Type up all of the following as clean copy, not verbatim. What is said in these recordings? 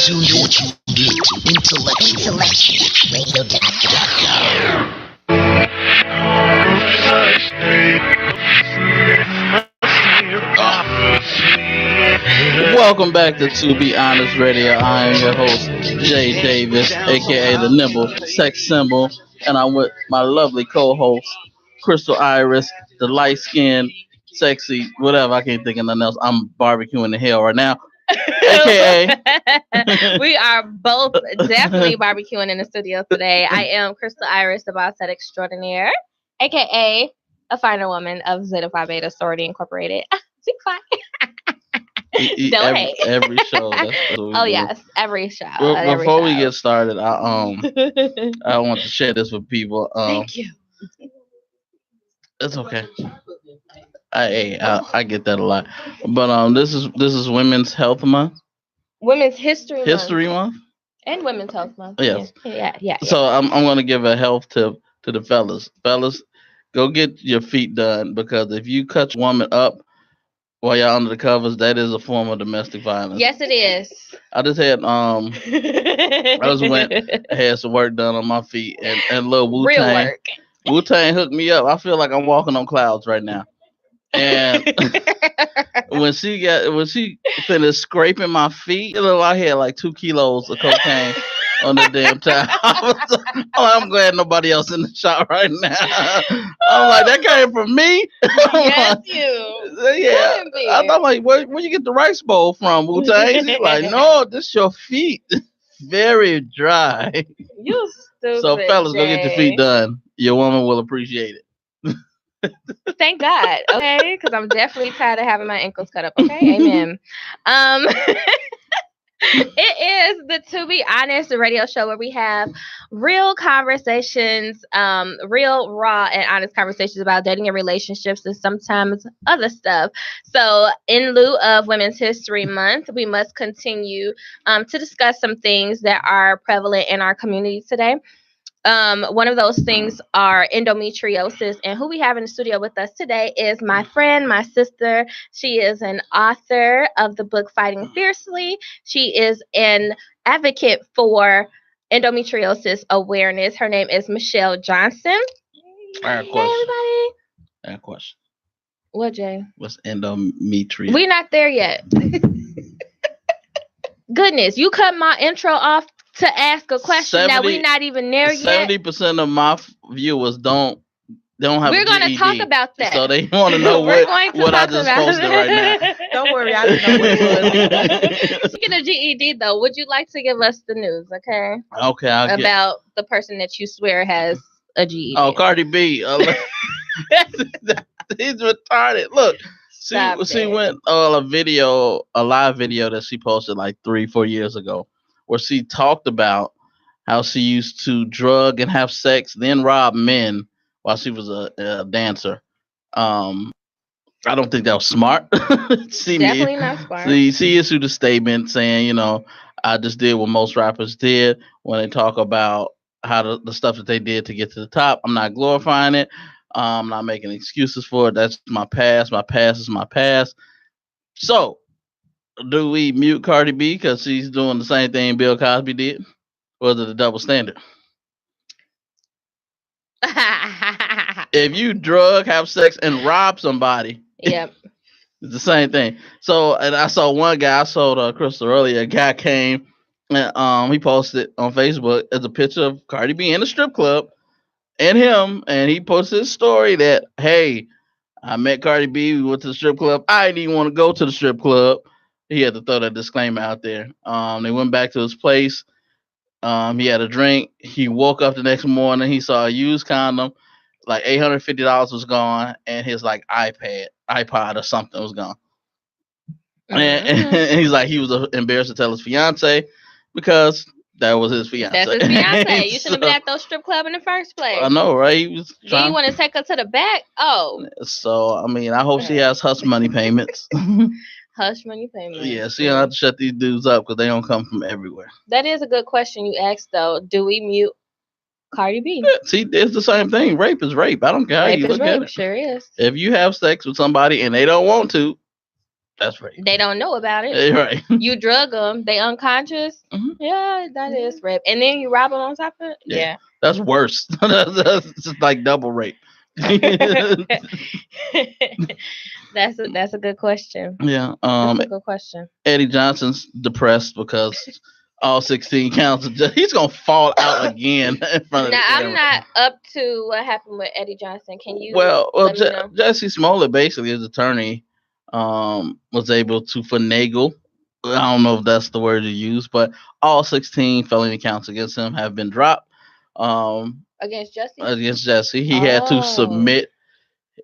You're tuned in to IntellectualRadio-Podcast. Welcome back to Be Honest Radio. I am your host, Jay Davis, aka the Nimble Sex Symbol, and I'm with my lovely co-host, Crystal Iris, the light-skinned, sexy, whatever. I can't think of nothing else. I'm barbecuing the hell right now, aka. We are both definitely barbecuing in the studio today. I am Crystal Iris, the boss head extraordinaire, aka a finer woman of Zeta Phi Beta Sorority Incorporated. Don't hate. Every show. That's what we do. Yes, every show. Well, before we get started, I want to share this with people. Thank you. It's okay. I get that a lot, but this is Women's Health Month. Women's History Month. And Women's Health Month. Yes. Yeah. So I'm gonna give a health tip to the fellas. Fellas, go get your feet done, because if you cut your woman up while you're under the covers, that is a form of domestic violence. Yes, it is. I just had I had some work done on my feet, and little Real work. Wu-Tang hooked me up. I feel like I'm walking on clouds right now. And when she finished scraping my feet, it looked like I had like 2 kilos of cocaine on the damn time. I'm glad nobody else in the shop right now. I'm like, that came from me. Yes, Yeah. I'm like, where you get the rice bowl from, Wu-Tang? He's like, no, this your feet. Very dry. You stupid. So fellas, go get your feet done. Your woman will appreciate it. Thank God, okay? Because I'm definitely tired of having my ankles cut up. Okay, amen. It is the To Be Honest radio show where we have real conversations, real raw and honest conversations about dating and relationships, and sometimes other stuff. So, in lieu of Women's History Month, we must continue to discuss some things that are prevalent in our community today. One of those things are endometriosis, and who we have in the studio with us today is my friend, my sister. She is an author of the book Fighting Fiercely. She is an advocate for endometriosis awareness. Her name is Michelle Johnson. I have a question. Hey, everybody. I have a question. What, Jay? What's endometriosis? We're not there yet. Goodness, you cut my intro off to ask a question that we're not even there yet. 70% of my viewers don't have. We're going to talk about that. So they want to know what I just posted right now. Don't worry, I don't know what it was. Speaking of GED, though, would you like to give us the news? Okay. Okay. About the person that you swear has a GED. Oh, Cardi B. He's retarded. Look. She went a live video that she posted like 3-4 years ago, where she talked about how she used to drug and have sex, then rob men while she was a dancer. I don't think that was smart. Definitely not smart. She issued a statement saying, I just did what most rappers did when they talk about how the stuff that they did to get to the top. I'm not glorifying it. I'm not making excuses for it. That's my past. My past is my past. So, do we mute Cardi B because she's doing the same thing Bill Cosby did? Or is it a double standard? If you drug, have sex, and rob somebody, yep, it's the same thing. So, and I saw one guy, I saw Crystal earlier, a guy came and he posted on Facebook as a picture of Cardi B in a strip club and him, and he posted his story that, hey, I met Cardi B, we went to the strip club. I didn't even want to go to the strip club. He had to throw that disclaimer out there. They went back to his place. He had a drink. He woke up the next morning. He saw a used condom. Like $850 was gone, and his like iPod or something was gone. And he's like, he was embarrassed to tell his fiance because that was his fiance. That's his fiance. You should have been at those strip club in the first place. I know, right? He was trying. You want to take her to the back? Oh. So, I mean, I hope she has hush money payments. Hush money payments. Yeah, she don't have to shut these dudes up because they don't come from everywhere. That is a good question you asked, though. Do we mute Cardi B? Yeah, see, it's the same thing. Rape is rape. I don't care how you look at it. Sure is. If you have sex with somebody and they don't want to, That's right. They don't know about it. Right. You drug them. They unconscious. Mhm. Yeah, that is rape. And then you rob them on top of it. Yeah. That's worse. That's just like double rape. That's a good question. Yeah. That's a good question. Eddie Johnson's depressed because all 16 counts. He's gonna fall out again in front of Now the I'm camera. not up to what happened with Eddie Johnson. Can you Well, let me know? Jesse Smollett, basically, his attorney, was able to finagle. I don't know if that's the word you use, but all 16 felony counts against him have been dropped. Against Jesse? Against Jesse, he had to Oh. submit.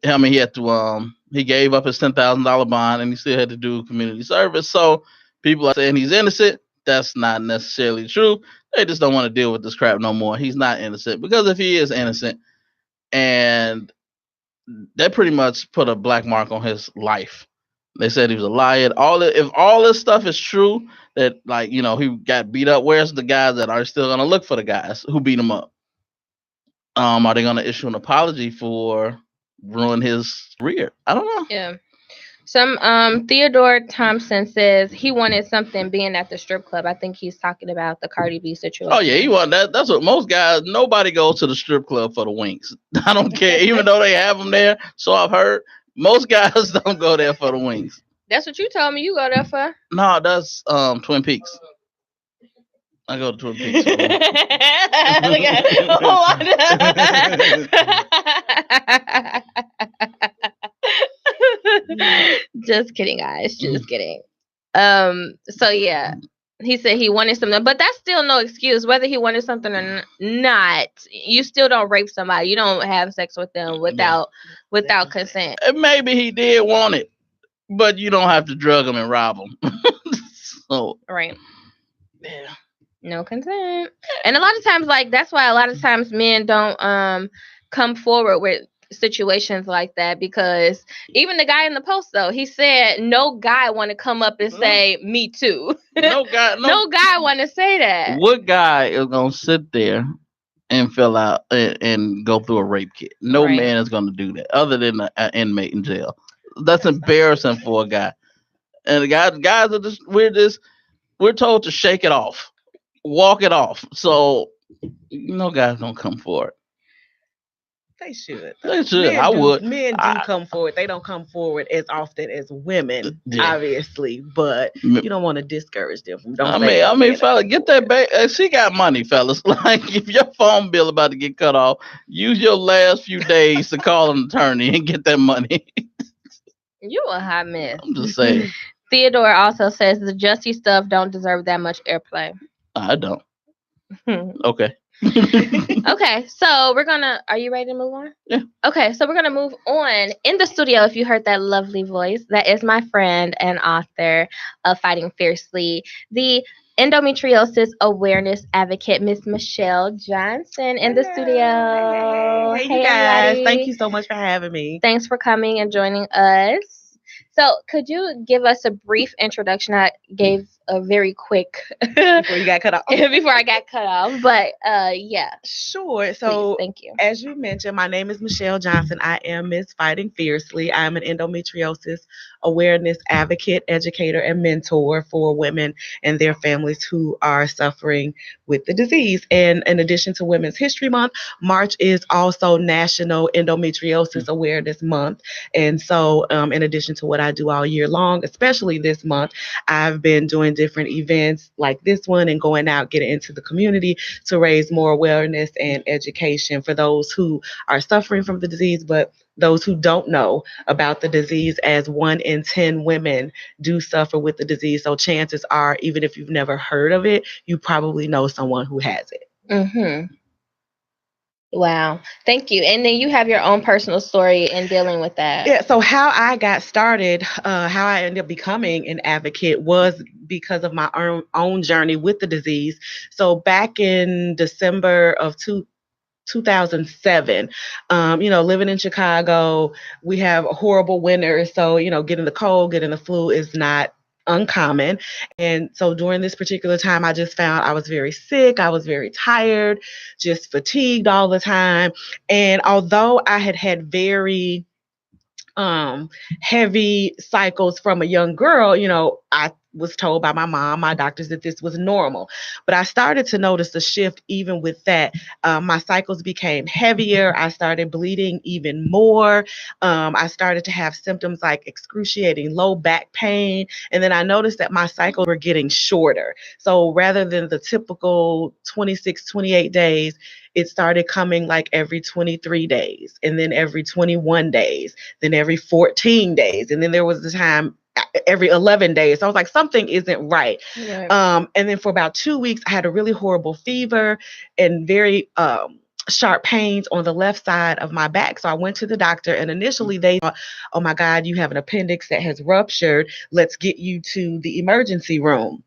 I mean, he had to. He gave up his $10,000 bond, and he still had to do community service. So people are saying he's innocent. That's not necessarily true. They just don't want to deal with this crap no more. He's not innocent, because if he is innocent, and that pretty much put a black mark on his life. They said he was a liar. If all this stuff is true, that, like, he got beat up, where's the guys that are still gonna look for the guys who beat him up? Are they gonna issue an apology for ruin his career? I don't know. Yeah. Some Theodore Thompson says he wanted something being at the strip club. I think he's talking about the Cardi B situation. Oh yeah, he want that. That's what most guys. Nobody goes to the strip club for the winks. I don't care, even though they have them there. So I've heard most guys don't go there for the winks. That's what you told me you go there for. No, that's Twin Peaks. I go to Twin Peaks. Just kidding, guys. Just kidding. So yeah, he said he wanted something, but that's still no excuse. Whether he wanted something or not, you still don't rape somebody. You don't have sex with them without consent. And maybe he did want it, but you don't have to drug him and rob him. So Right. yeah. No consent. And a lot of times, like, that's why a lot of times men don't come forward with situations like that, because even the guy in the post, though, he said no guy want to come up and say me too. No guy want to say that. What guy is gonna sit there and fill out and go through a rape kit? No Right. man is gonna do that, other than an inmate in jail. That's embarrassing for a guy. And the guys are just we're told to shake it off, walk it off. So no guys don't come forward. They should. They should. I would. Men do come forward. They don't come forward as often as women, Yeah. obviously. But you don't want to discourage them from. I mean, fella, get that back. She got money, fellas. Like, if your phone bill about to get cut off, use your last few days to call an attorney and get that money. You a hot mess. I'm just saying. Theodore also says the Jussie stuff don't deserve that much airplay. I don't. Okay. Okay, so are you ready to move on? Yeah. Okay, so we're gonna move on. In the studio, if you heard that lovely voice, that is my friend and author of Fighting Fiercely, the endometriosis awareness advocate, Miss Michelle Johnson, in the studio. Hey, you guys. everybody. Thank you so much for having me. Thanks for coming and joining us. So, could you give us a brief introduction? I gave a very quick Before you got cut off. before I got cut off, but yeah. Sure. Please, So, thank you. as you mentioned, my name is Michelle Johnson. I am Miss Fighting Fiercely. I'm an endometriosis awareness advocate, educator, and mentor for women and their families who are suffering with the disease. And in addition to Women's History Month, March is also National Endometriosis Awareness Month. And so, in addition to what I do all year long, especially this month, I've been doing different events like this one and going out, getting into the community to raise more awareness and education for those who are suffering from the disease, but those who don't know about the disease, as 1 in 10 women do suffer with the disease. So chances are, even if you've never heard of it, you probably know someone who has it. Mm-hmm. Wow. Thank you. And then you have your own personal story in dealing with that. Yeah. So how I got started, how I ended up becoming an advocate was because of my own journey with the disease. So back in December of 2007, living in Chicago, we have horrible winters. So, getting the cold, getting the flu is not uncommon. And so during this particular time, I just found I was very sick. I was very tired, just fatigued all the time. And although I had very um, heavy cycles from a young girl, I was told by my mom, my doctors, that this was normal. But I started to notice a shift even with that. My cycles became heavier. I started bleeding even more. I started to have symptoms like excruciating low back pain. And then I noticed that my cycles were getting shorter. So rather than the typical 26, 28 days, it started coming like every 23 days, and then every 21 days, then every 14 days. And then there was the time every 11 days. So I was like, something isn't right. Right. And then for about 2 weeks, I had a really horrible fever and very sharp pains on the left side of my back. So I went to the doctor, and initially they thought, oh my God, you have an appendix that has ruptured. Let's get you to the emergency room.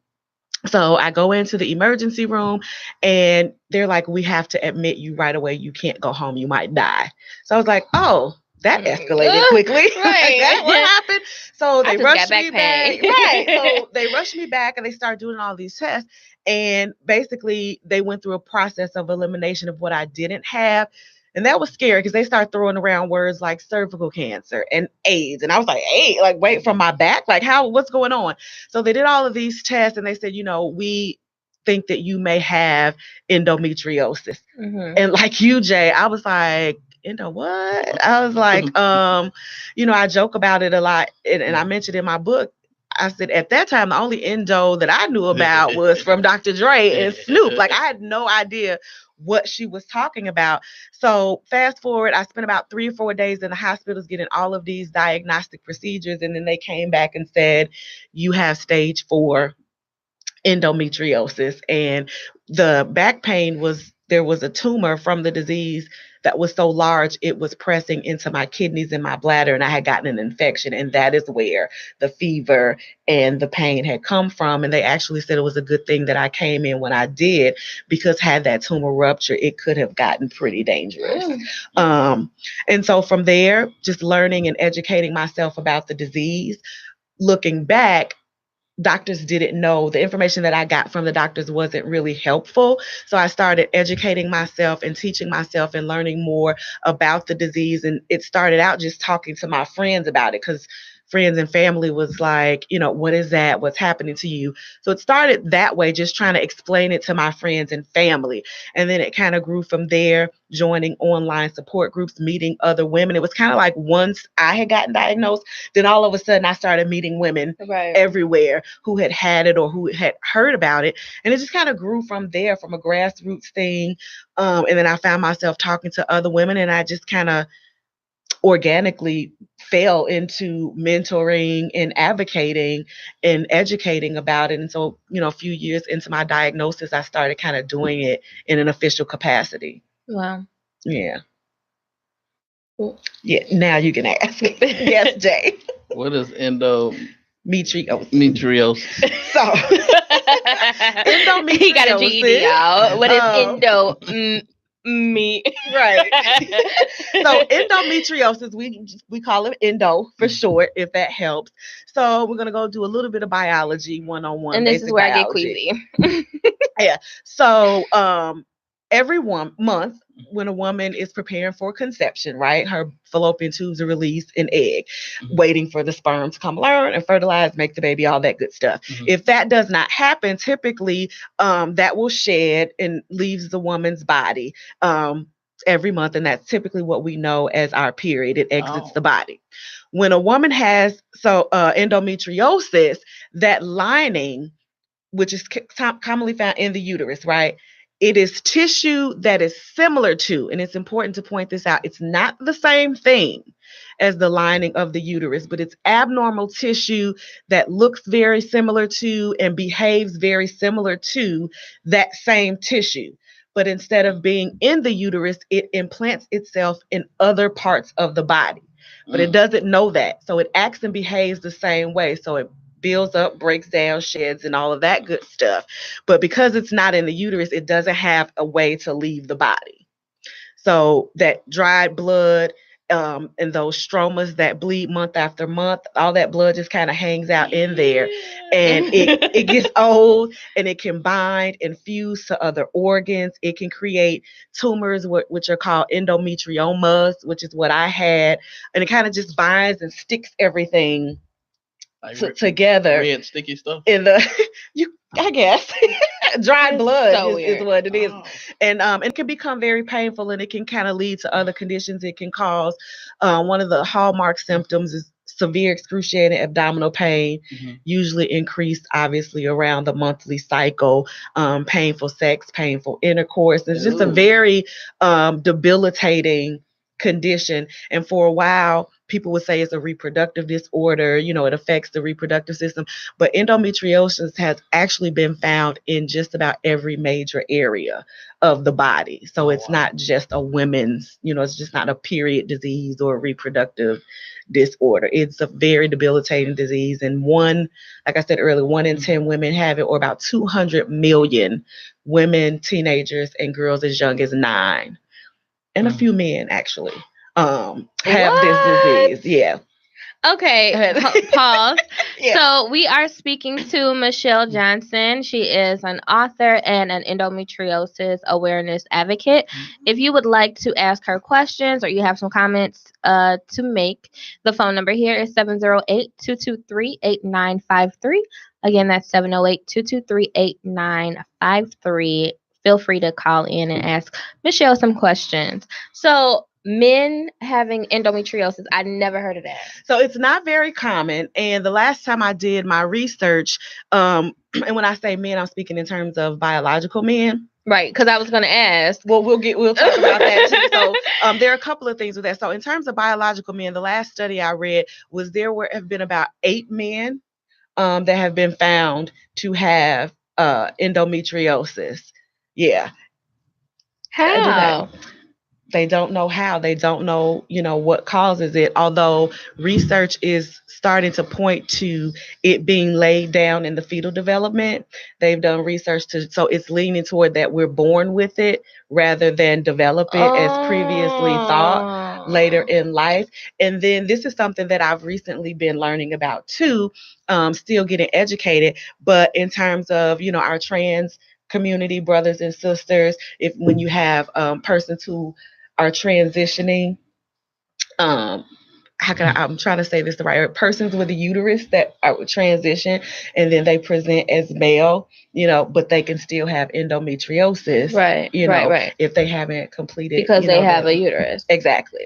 So I go into the emergency room, and they're like, we have to admit you right away. You can't go home. You might die. So I was like, oh, that escalated quickly. Right. That's what happened. So I they just rushed got back me back. pain. Right. So they rushed me back, and they started doing all these tests. And basically, they went through a process of elimination of what I didn't have. And that was scary because they started throwing around words like cervical cancer and AIDS. And I was like, hey, like, wait, from my back? Like, what's going on? So they did all of these tests, and they said, we think that you may have endometriosis. Mm-hmm. And like you, Jay, I was like, what? I was like, I joke about it a lot. And I mentioned in my book, I said at that time, the only endo that I knew about was from Dr. Dre and Snoop. Like, I had no idea what she was talking about. So fast forward, I spent about 3 or 4 days in the hospitals getting all of these diagnostic procedures. And then they came back and said, you have stage 4 endometriosis. And the back pain there was a tumor from the disease that was so large, it was pressing into my kidneys and my bladder, and I had gotten an infection. And that is where the fever and the pain had come from. And they actually said it was a good thing that I came in when I did, because had that tumor rupture, it could have gotten pretty dangerous. And so from there, just learning and educating myself about the disease, looking back, doctors didn't know. The information that I got from the doctors wasn't really helpful. So I started educating myself and teaching myself and learning more about the disease. And it started out just talking to my friends about it, because friends and family was like, what is that? What's happening to you? So it started that way, just trying to explain it to my friends and family. And then it kind of grew from there, joining online support groups, meeting other women. It was kind of like once I had gotten diagnosed, then all of a sudden I started meeting women everywhere who had it or who had heard about it. And it just kind of grew from there, from a grassroots thing. And then I found myself talking to other women, and I just kind of organically fell into mentoring and advocating and educating about it. And so, a few years into my diagnosis, I started kind of doing it in an official capacity. Wow. Yeah. Yeah. Now you can ask. Yes, Jay. What is Metriosis. So, endometriosis. He got a GED, y'all. What is endo? Me. Right. So endometriosis, we call it endo for short, if that helps. So we're gonna go do a little bit of biology 101. And this is where biology. I get queasy. Yeah. So every month when a woman is preparing for conception, right, her fallopian tubes are released an egg, waiting for the sperm to come learn and fertilize, make the baby, all that good stuff. If that does not happen, typically that will shed and leaves the woman's body every month. And that's typically what we know as our period. It exits the body. When a woman has endometriosis, that lining, which is commonly found in the uterus, right? It is tissue that is similar to, and it's important to point this out, it's not the same thing as the lining of the uterus, but it's abnormal tissue that looks very similar to and behaves very similar to that same tissue. But instead of being in the uterus, it implants itself in other parts of the body. But it doesn't know that. So it acts and behaves the same way. So it builds up, breaks down, sheds, and all of that good stuff. But because it's not in the uterus, it doesn't have a way to leave the body. So that dried blood and those stromas that bleed month after month, all that blood just kind of hangs out in there, and it gets old, and it can bind and fuse to other organs. It can create tumors, which are called endometriomas, which is what I had, and it kind of just binds and sticks everything together. Red sticky stuff. In the I guess dried blood so is what it is. Oh. And it can become very painful, and it can kind of lead to other conditions. It can cause one of the hallmark symptoms is severe excruciating abdominal pain, usually increased obviously around the monthly cycle, painful sex, painful intercourse. It's just a very debilitating condition. And for a while, people would say it's a reproductive disorder, it affects the reproductive system, but endometriosis has actually been found in just about every major area of the body. So it's not just a women's, it's just not a period disease or a reproductive disorder. It's a very debilitating disease. And like I said earlier, 1 in 10 women have it, or about 200 million women, teenagers, and girls as young as 9. And a few men actually have this disease. Yeah. Okay, pause. Yeah. So we are speaking to Michelle Johnson. She is an author and an endometriosis awareness advocate. If you would like to ask her questions or you have some comments to make, the phone number here is 708-223-8953. Again, that's 708-223-8953. Feel free to call in and ask Michelle some questions. So men having endometriosis, I never heard of that. So it's not very common. And the last time I did my research, and when I say men, I'm speaking in terms of biological men. Right, because I was going to ask. Well, we'll talk about that too. So there are a couple of things with that. So in terms of biological men, the last study I read was there have been about 8 men that have been found to have endometriosis. Yeah. How? They don't know how. They don't know, what causes it. Although research is starting to point to it being laid down in the fetal development. They've done research so it's leaning toward that we're born with it rather than develop it as previously thought later in life. And then this is something that I've recently been learning about too, still getting educated. But in terms of, our trans community, brothers and sisters, when you have persons who are transitioning, I'm trying to say this the right way, persons with a uterus that are transition and then they present as male, but they can still have endometriosis, right, if they haven't completed, because they have a uterus. Exactly.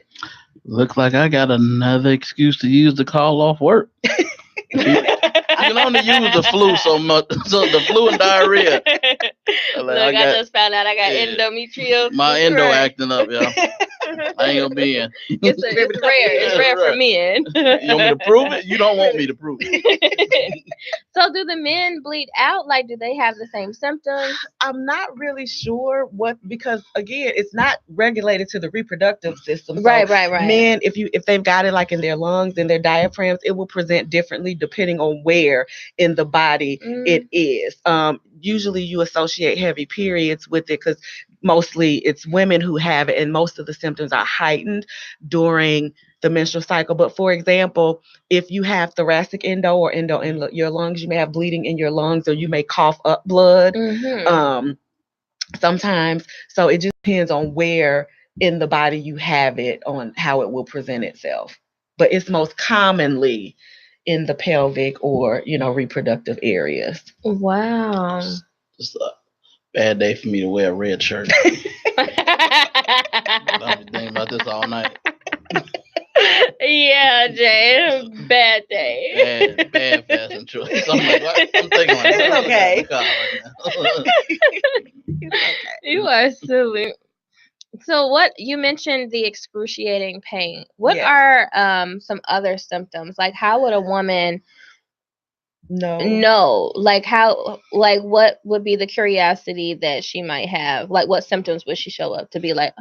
Looks like I got another excuse to use the call off work. You can only use the flu so much, so the flu and diarrhea. I just found out I got endometriosis. My endo acting up, y'all. I ain't gonna be in. It's rare. It's rare for men. You want me to prove it? You don't want me to prove it. So do the men bleed out? Like, do they have the same symptoms? I'm not really sure because again, it's not regulated to the reproductive system. So right. Men, if they've got it like in their lungs and their diaphragms, it will present differently depending on where in the body it is. Usually you associate heavy periods with it because mostly it's women who have it, and most of the symptoms are heightened during the menstrual cycle. But for example, if you have thoracic endo or endo in your lungs, you may have bleeding in your lungs, or you may cough up blood sometimes. So it just depends on where in the body you have it, on how it will present itself. But it's most commonly in the pelvic or, reproductive areas. Wow. Just a bad day for me to wear a red shirt. I've been thinking about this all night. Yeah, Jay, bad day. Bad fashion choice. I'm thinking like, it's okay. It's okay. You are silly. So what you mentioned, the excruciating pain. What are some other symptoms? Like, how would a woman know? Like, what would be the curiosity that she might have? Like, what symptoms would she show up to be like,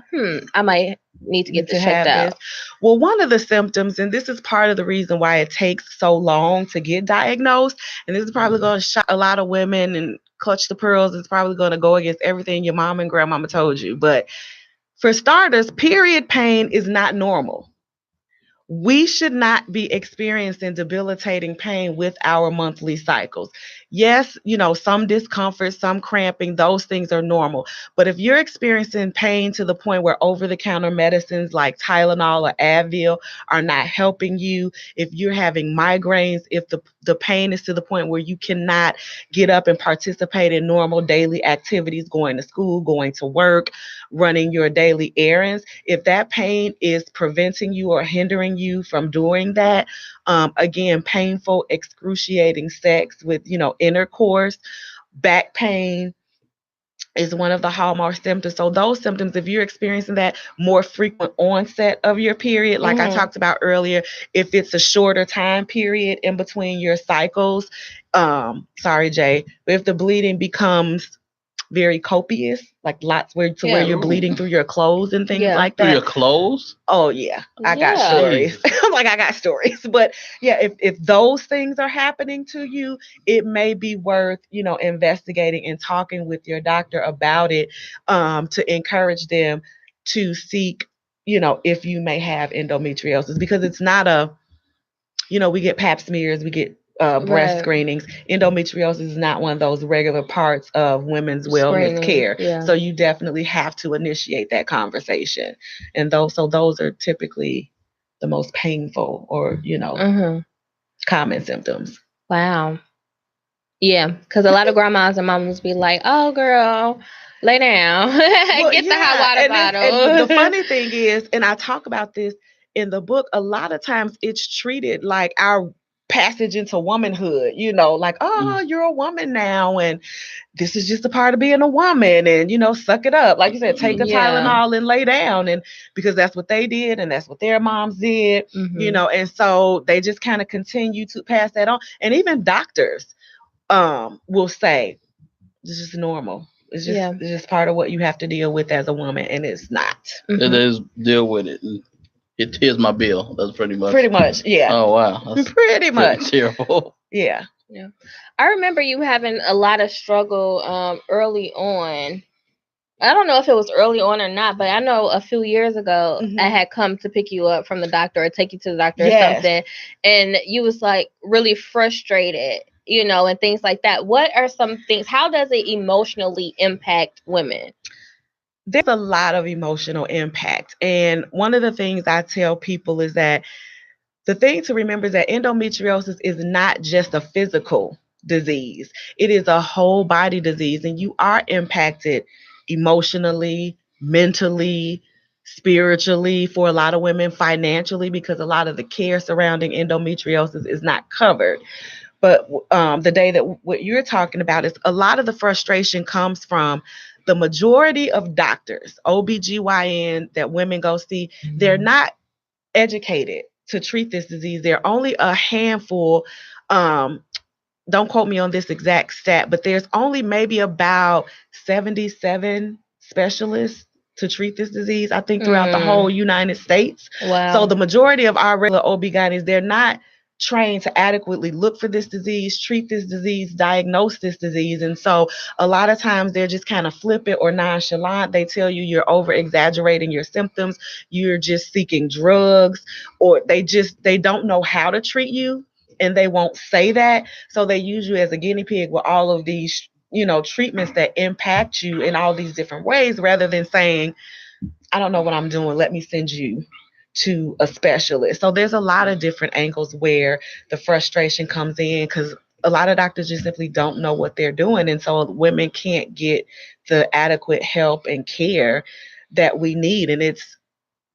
I might need to get this checked out? Well, one of the symptoms, and this is part of the reason why it takes so long to get diagnosed, and this is probably going to shock a lot of women and clutch the pearls. It's probably going to go against everything your mom and grandmama told you. But for starters, period pain is not normal. we should not be experiencing debilitating pain with our monthly cycles. Yes, some discomfort, some cramping, those things are normal. But if you're experiencing pain to the point where over-the-counter medicines like Tylenol or Advil are not helping you, if you're having migraines, if the pain is to the point where you cannot get up and participate in normal daily activities, going to school, going to work, running your daily errands, if that pain is preventing you or hindering you from doing that, again, painful, excruciating sex with, intercourse, back pain is one of the hallmark symptoms. So those symptoms, if you're experiencing that more frequent onset of your period, like I talked about earlier, if it's a shorter time period in between your cycles, sorry, Jay, but if the bleeding becomes very copious, like lots where you're bleeding through your clothes and things like that. Through your clothes? Oh yeah, I got stories. I'm like, I got stories. But yeah, if those things are happening to you, it may be worth, investigating and talking with your doctor about it, to encourage them to seek, if you may have endometriosis, because it's not we get pap smears, we get breast screenings. Endometriosis is not one of those regular parts of women's wellness care. Yeah. So you definitely have to initiate that conversation. And those are typically the most painful or, common symptoms. Wow. Yeah, because a lot of grandmas and moms be like, "Oh, girl, lay down, get the hot water bottle." And the funny thing is, and I talk about this in the book, a lot of times it's treated like our passage into womanhood, like, oh, you're a woman now, and this is just a part of being a woman, and suck it up. Like you said, take a Tylenol and lay down, and because that's what they did and that's what their moms did, and so they just kind of continue to pass that on. And even doctors will say, this is normal. It's just part of what you have to deal with as a woman, and it's not. It is, deal with it. Here's my bill. That's pretty much. Pretty much, yeah. Oh wow. That's pretty much terrible. Yeah. Yeah. I remember you having a lot of struggle early on. I don't know if it was early on or not, but I know a few years ago I had come to pick you up from the doctor or take you to the doctor or something, and you was like really frustrated, and things like that. What are some things? How does it emotionally impact women? There's a lot of emotional impact. And one of the things I tell people is that the thing to remember is that endometriosis is not just a physical disease. It is a whole body disease, and you are impacted emotionally, mentally, spiritually, for a lot of women, financially, because a lot of the care surrounding endometriosis is not covered. But the day that what you're talking about is a lot of the frustration comes from the majority of doctors, OBGYN that women go see, they're not educated to treat this disease. There are only a handful, don't quote me on this exact stat, but there's only maybe about 77 specialists to treat this disease, I think, throughout the whole United States. Wow. So the majority of our regular OB-GYNs, they're not trained to adequately look for this disease, treat this disease, diagnose this disease. And so a lot of times they're just kind of flippant or nonchalant. They tell you you're over exaggerating your symptoms, you're just seeking drugs, or they don't know how to treat you, and they won't say that. So they use you as a guinea pig with all of these, treatments that impact you in all these different ways, rather than saying, I don't know what I'm doing, let me send you to a specialist. So there's a lot of different angles where the frustration comes in, because a lot of doctors just simply don't know what they're doing. And so women can't get the adequate help and care that we need. And it's,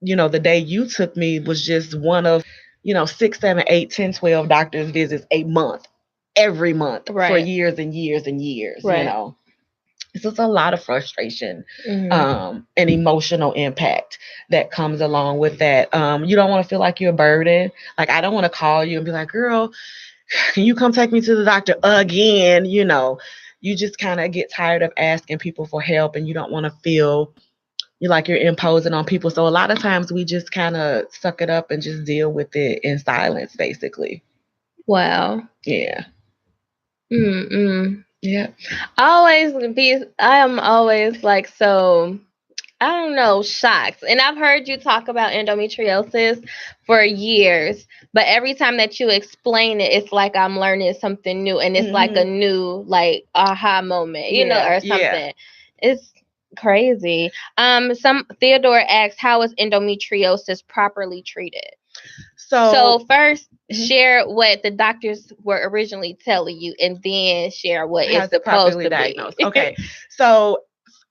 the day you took me was just one of, 6, 7, 8, 10, 12 doctors visits a month, every month for years and years and years, So it's a lot of frustration and emotional impact that comes along with that. You don't want to feel like you're a burden. Like, I don't want to call you and be like, girl, can you come take me to the doctor again? You just kind of get tired of asking people for help, and you don't want to feel like you're imposing on people. So a lot of times we just kind of suck it up and just deal with it in silence, basically. Wow. Yeah. Mm-mm. Yeah. I am always like so I don't know, shocked. And I've heard you talk about endometriosis for years, but every time that you explain it, it's like I'm learning something new, and it's like a new like aha moment, Yeah, or yeah. something. It's crazy. Some Theodore asks, how is endometriosis properly treated? So So first, mhm, share what the doctors were originally telling you, and then share what how it's to supposed properly to be. diagnose. Okay. So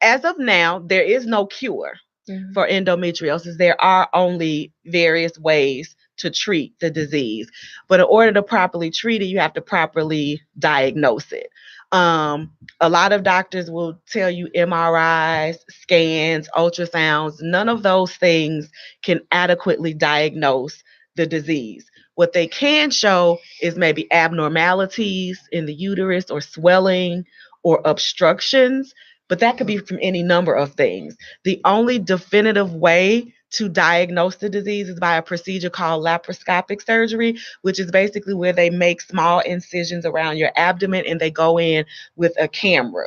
as of now, there is no cure Mhm. for endometriosis. There are only various ways to treat the disease. But in order to properly treat it, you have to properly diagnose it. A lot of doctors will tell you MRIs, scans, ultrasounds. None of those things can adequately diagnose the disease. What they can show is maybe abnormalities in the uterus or swelling or obstructions, but that could be from any number of things. The only definitive way to diagnose the disease is by a procedure called laparoscopic surgery, which is basically where they make small incisions around your abdomen and they go in with a camera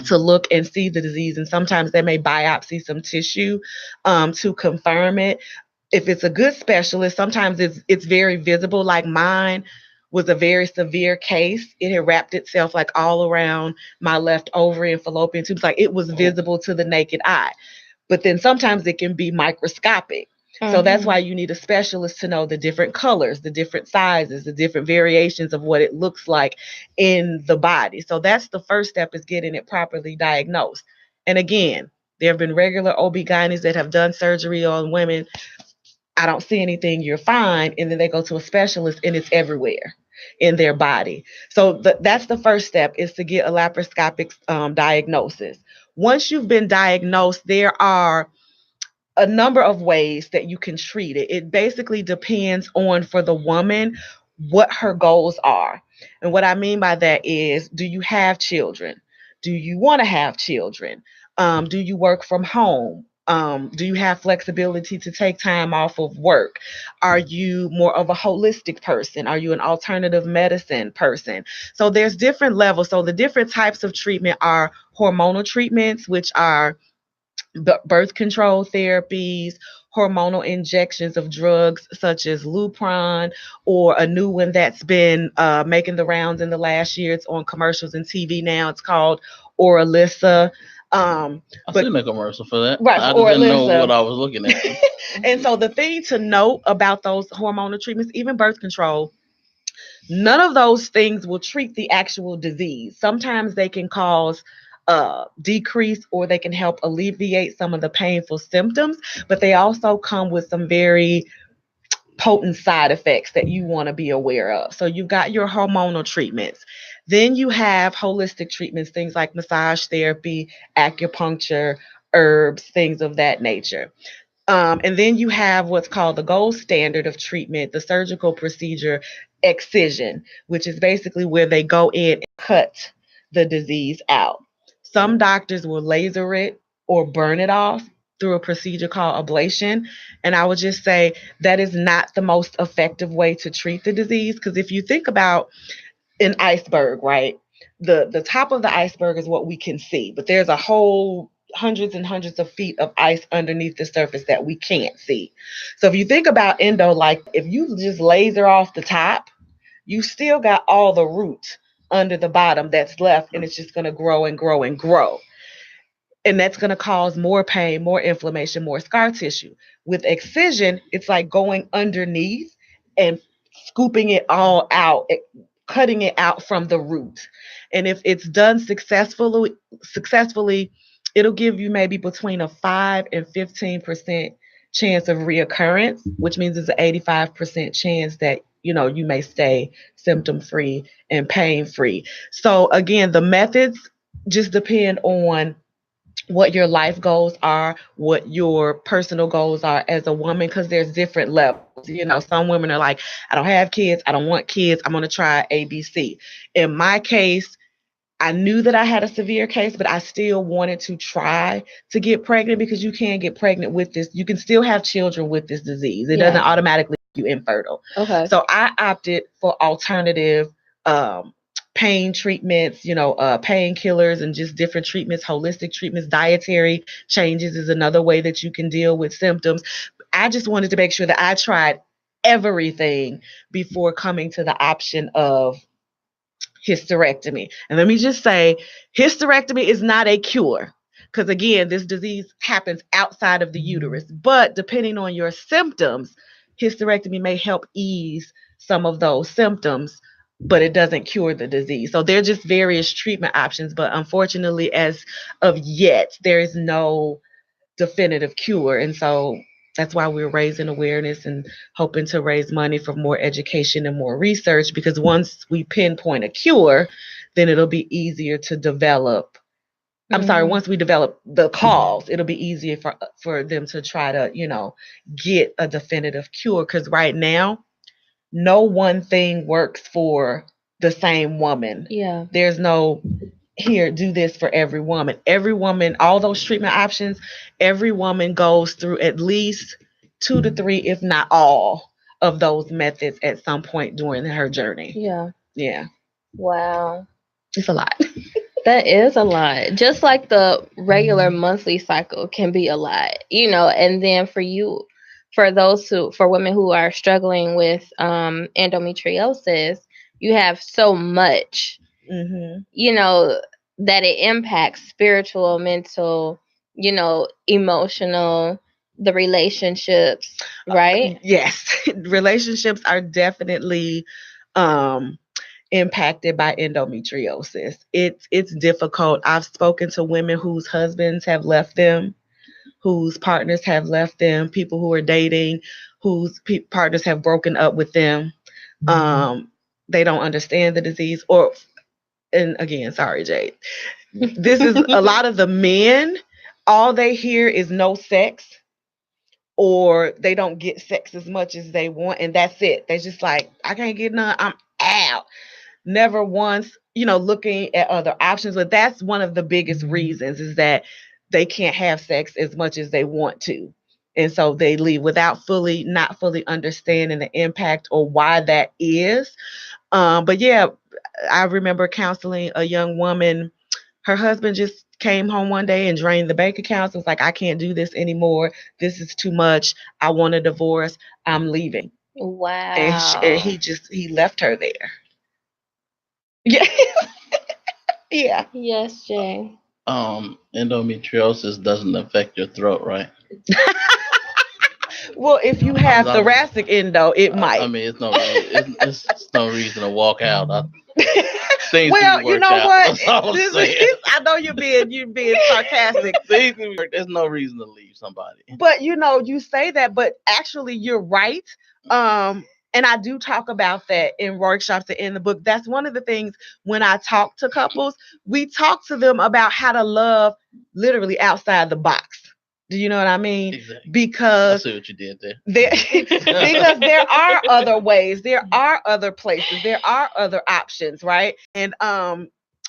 to look and see the disease. And sometimes they may biopsy some tissue to confirm it. If it's a good specialist, sometimes it's very visible. Like mine was a very severe case. It had wrapped itself like all around my left ovary and fallopian tubes. Like it was visible to the naked eye. But then sometimes it can be microscopic. So that's why you need a specialist to know the different colors, the different sizes, the different variations of what it looks like in the body. So that's the first step, is getting it properly diagnosed. And again, there have been regular OB-GYNs that have done surgery on women. I don't see anything, you're fine. And then they go to a specialist and it's everywhere in their body. So that's the first step, is to get a laparoscopic diagnosis. Once you've been diagnosed, there are a number of ways that you can treat it. It basically depends on, for the woman, what her goals are. And what I mean by that is, do you have children? Do you want to have children? Do you work from home? Do you have flexibility to take time off of work? Are you more of a holistic person? Are you an alternative medicine person? So there's different levels. So the different types of treatment are hormonal treatments, which are birth control therapies, hormonal injections of drugs such as Lupron, or a new one that's been making the rounds in the last year. It's on commercials and TV now. It's called Oralissa. I But seen a commercial for that. right, for I just didn't know what Oralissa. I was looking at. And so the thing to note about those hormonal treatments, even birth control, none of those things will treat the actual disease. Sometimes they can cause decrease, or they can help alleviate some of the painful symptoms, but they also come with some very potent side effects that you want to be aware of. So you've got your hormonal treatments. Then you have holistic treatments, things like massage therapy, acupuncture, herbs, things of that nature. And then you have what's called the gold standard of treatment, the surgical procedure, excision, which is basically where they go in and cut the disease out. Some doctors will laser it or burn it off through a procedure called ablation. And I would just say that is not the most effective way to treat the disease. Because if you think about an iceberg, right? The top of the iceberg is what we can see, but there's a whole hundreds and hundreds of feet of ice underneath the surface that we can't see. So if you think about endo, like if you just laser off the top, you still got all the root under the bottom that's left, and it's just going to grow and grow and grow. And that's going to cause more pain, more inflammation, more scar tissue. With excision, it's like going underneath and scooping it all out, cutting it out from the root. And if it's done successfully, it'll give you maybe between a 5 and 15% chance of reoccurrence, which means it's an 85% chance that you may stay symptom free and pain free. So again, the methods just depend on what your life goals are, what your personal goals are as a woman, because there's different levels. Some women are like, I don't have kids, I don't want kids, I'm going to try ABC. In my case, I knew that I had a severe case, but I still wanted to try to get pregnant, because you can get pregnant with this. You can still have children with this disease. It doesn't automatically make you infertile. Okay. So I opted for alternative pain treatments, painkillers and just different treatments, holistic treatments, dietary changes is another way that you can deal with symptoms. I just wanted to make sure that I tried everything before coming to the option of hysterectomy. And let me just say, hysterectomy is not a cure. Because again, this disease happens outside of the uterus. But depending on your symptoms, hysterectomy may help ease some of those symptoms, but it doesn't cure the disease. So there are just various treatment options. But unfortunately, as of yet, there is no definitive cure. And so that's why we're raising awareness and hoping to raise money for more education and more research, because once we pinpoint a cure, then it'll be easier to develop. Once we develop the cause, it'll be easier for them to try to, get a definitive cure. Because right now, no one thing works for the same woman. Yeah. There's no, here, do this for every woman. Every woman, all those treatment options, every woman goes through at least 2 to 3, if not all, of those methods at some point during her journey. Yeah. Yeah. Wow. It's a lot. That is a lot. Just like the regular monthly cycle can be a lot, and then for women who are struggling with endometriosis, you have so much, that it impacts spiritual, mental, emotional, the relationships, right? Yes. Relationships are definitely impacted by endometriosis. It's difficult. I've spoken to women whose husbands have left them, whose partners have left them, people who are dating, whose partners have broken up with them. They don't understand the disease, and again, sorry, Jade. This is a lot of the men. All they hear is no sex, or they don't get sex as much as they want, and that's it. They're just like, I can't get none. I'm out. Never once, looking at other options. But that's one of the biggest reasons, is that they can't have sex as much as they want to. And so they leave without not fully understanding the impact or why that is. But yeah, I remember counseling a young woman. Her husband just came home one day and drained the bank accounts. It was like, I can't do this anymore. This is too much. I want a divorce. I'm leaving. Wow. And he left her there. Yeah. Yeah. Yes, Jay. Endometriosis doesn't affect your throat, right? Well, if you have thoracic endo, it might. I mean, it's no reason to walk out. Well, you know what? I know you're being sarcastic. There's no reason to leave somebody. But you say that, but actually you're right. And I do talk about that in workshops and in the book. That's one of the things when I talk to couples, we talk to them about how to love literally outside the box. Do you know what I mean? Exactly. Because I see what you did there. Because there are other ways, there are other places, there are other options, right? And